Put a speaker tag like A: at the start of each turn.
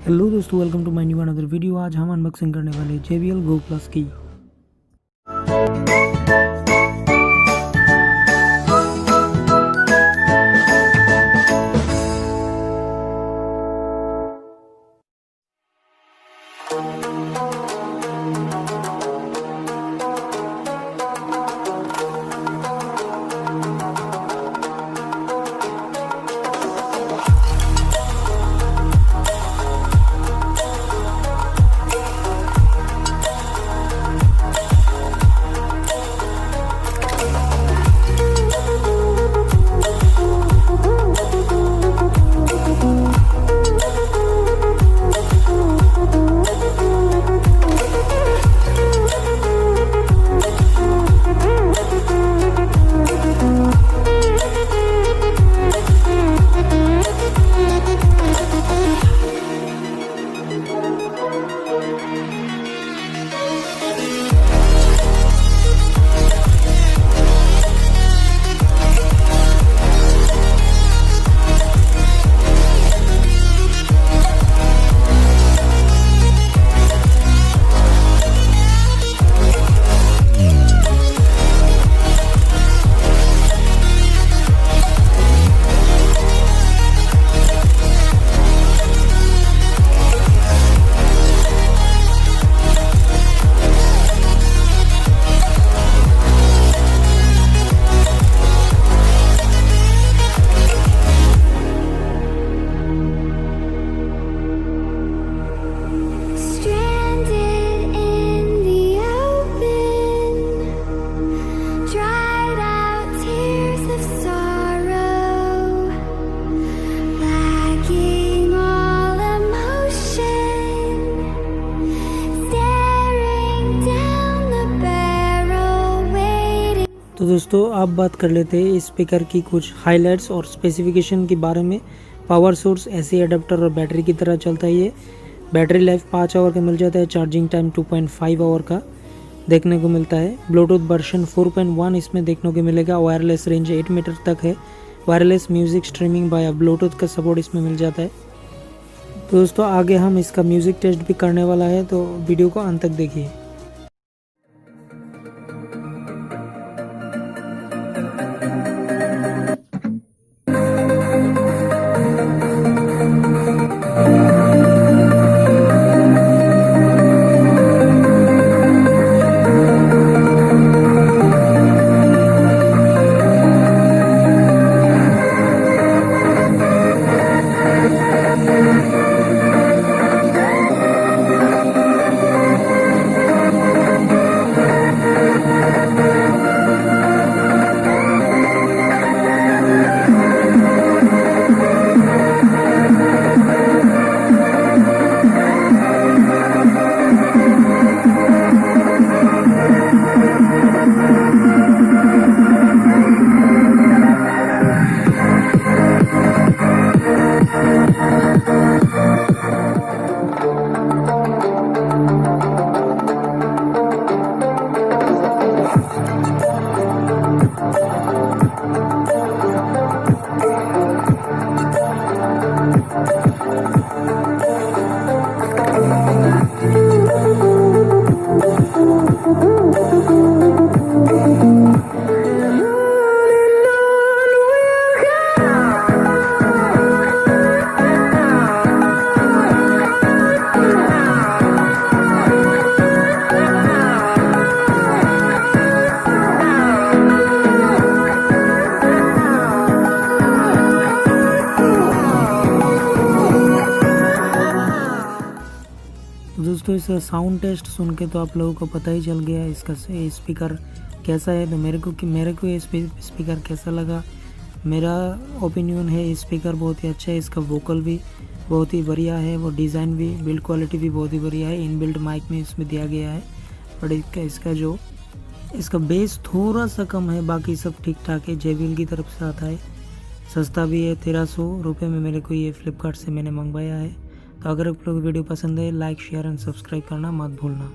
A: Hello दोस्तों, welcome to my new another video. आज हम अनबॉक्सिंग करने वाले JBL Go Plus की। तो दोस्तों, आप बात कर लेते हैं इस स्पीकर की कुछ हाइलाइट्स और स्पेसिफिकेशन के बारे में। पावर सोर्स ऐसे अडेप्टर और बैटरी की तरह चलता है। ये बैटरी लाइफ 5 आवर का मिल जाता है। चार्जिंग टाइम 2.5 आवर का देखने को मिलता है। ब्लूटूथ वर्जन 4.1 इसमें देखने को मिलेगा। वायरलेस रेंज 8 मीटर तक है। Wireless music streaming by Bluetooth का सपोर्ट इसमें मिल जाता है। तो दोस्तों, आगे हम इसका म्यूजिक टेस्ट भी करने वाला है, तो वीडियो को अंत तक देखिए। दोस्तों, इसका साउंड टेस्ट सुन के तो आप लोगों को पता ही चल गया इसका स्पीकर कैसा है। तो मेरे को ये स्पीकर कैसा लगा, मेरा ओपिनियन है इस स्पीकर बहुत ही अच्छा है। इसका वोकल भी बहुत ही बढ़िया है, वो डिज़ाइन भी, बिल्ड क्वालिटी भी बहुत ही बढ़िया है। इनबिल्ट माइक में इसमें दिया गया है, बट इसका बेस थोड़ा सा कम है, बाकी सब ठीक ठाक है। JBL की तरफ से आता है, सस्ता भी है। 1300 रुपये में मेरे को ये फ्लिपकार्ट से मैंने मंगवाया है। तो अगर आप लोग वीडियो पसंद है, लाइक शेयर एंड सब्सक्राइब करना मत भूलना।